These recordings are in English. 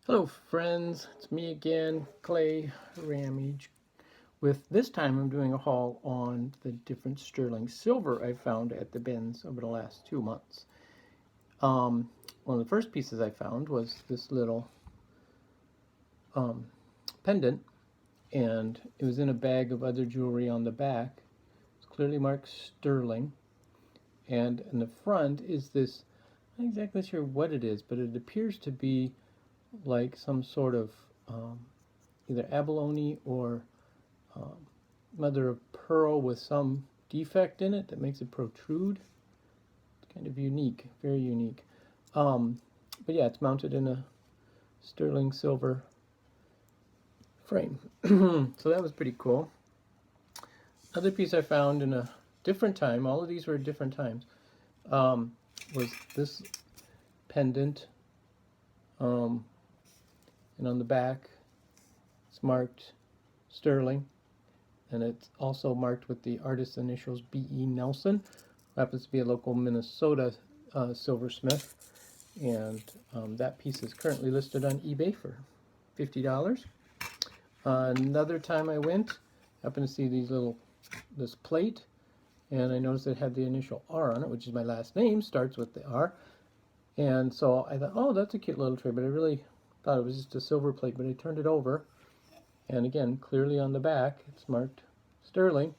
Hello friends, it's me again, Clay Ramage. With this time I'm doing a haul on the different sterling silver I found at the bins over the last 2 months. One of the first pieces I found was this little pendant, and it was in a bag of other jewelry on the back. It's clearly marked sterling, and in the front is this, I'm not exactly sure what it is, but it appears to be like some sort of either abalone or mother of pearl with some defect in it that makes it protrude. It's kind of unique, very unique. But yeah, it's mounted in a sterling silver frame. So that was pretty cool. Another piece I found in a different time, all of these were at different times, was this pendant. And on the back it's marked sterling, and it's also marked with the artist's initials B.E. Nelson, who happens to be a local Minnesota silversmith, and that piece is currently listed on eBay for $50. Another time I went, happened to see this plate, and I noticed it had the initial R on it, which is my last name, starts with the R, and so I thought, oh, that's a cute little tray, but I really thought it was just a silver plate. But I turned it over, and again, clearly on the back, it's marked sterling.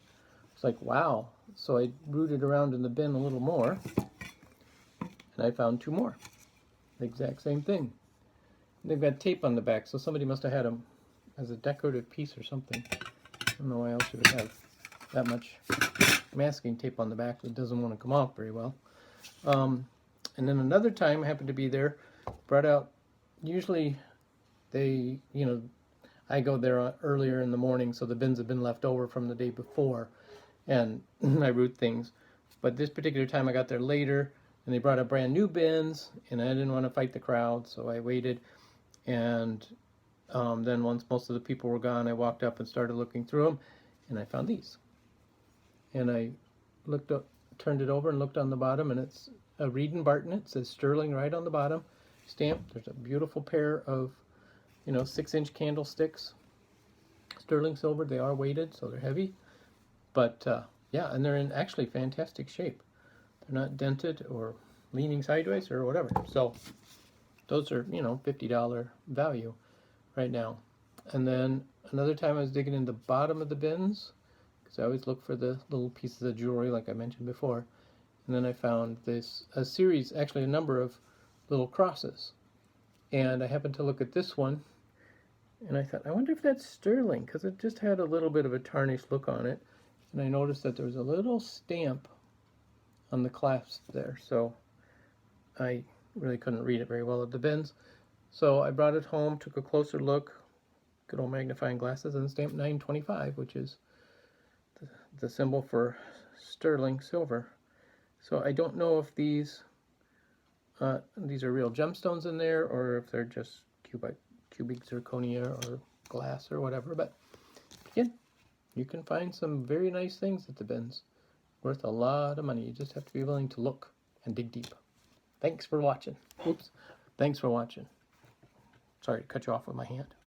It's like, wow. So I rooted around in the bin a little more, and I found 2 more. The exact same thing. And they've got tape on the back, so somebody must have had them as a decorative piece or something. I don't know why else you would have that much masking tape on the back that doesn't want to come off very well. And then another time I happened to be there, brought out, usually they, I go there earlier in the morning, so the bins have been left over from the day before, and I root things. But this particular time I got there later, and they brought out brand new bins, and I didn't want to fight the crowd, so I waited. And then once most of the people were gone, I walked up and started looking through them, and I found these. And I looked up, turned it over and looked on the bottom, and it's a Reed & Barton. It says sterling right on the bottom, stamped. There's a beautiful pair of 6-inch candlesticks, sterling silver. They are weighted, so they're heavy, but yeah, and they're in actually fantastic shape. They're not dented or leaning sideways or whatever. So those are $50 value right now. And then another time I was digging in the bottom of the bins, because I always look for the little pieces of jewelry like I mentioned before, and then I found a series, actually a number of little crosses. And I happened to look at this one, and I thought, I wonder if that's sterling, because it just had a little bit of a tarnished look on it. And I noticed that there was a little stamp on the clasp there, so I really couldn't read it very well at the bins. So I brought it home, took a closer look, good old magnifying glasses, and stamped 925, which is the symbol for sterling silver. So I don't know if these are real gemstones in there, or if they're just cubic zirconia or glass or whatever. But again, you can find some very nice things at the bins, worth a lot of money. You just have to be willing to look and dig deep. Thanks for watching. Oops. Thanks for watching. Sorry to cut you off with my hand.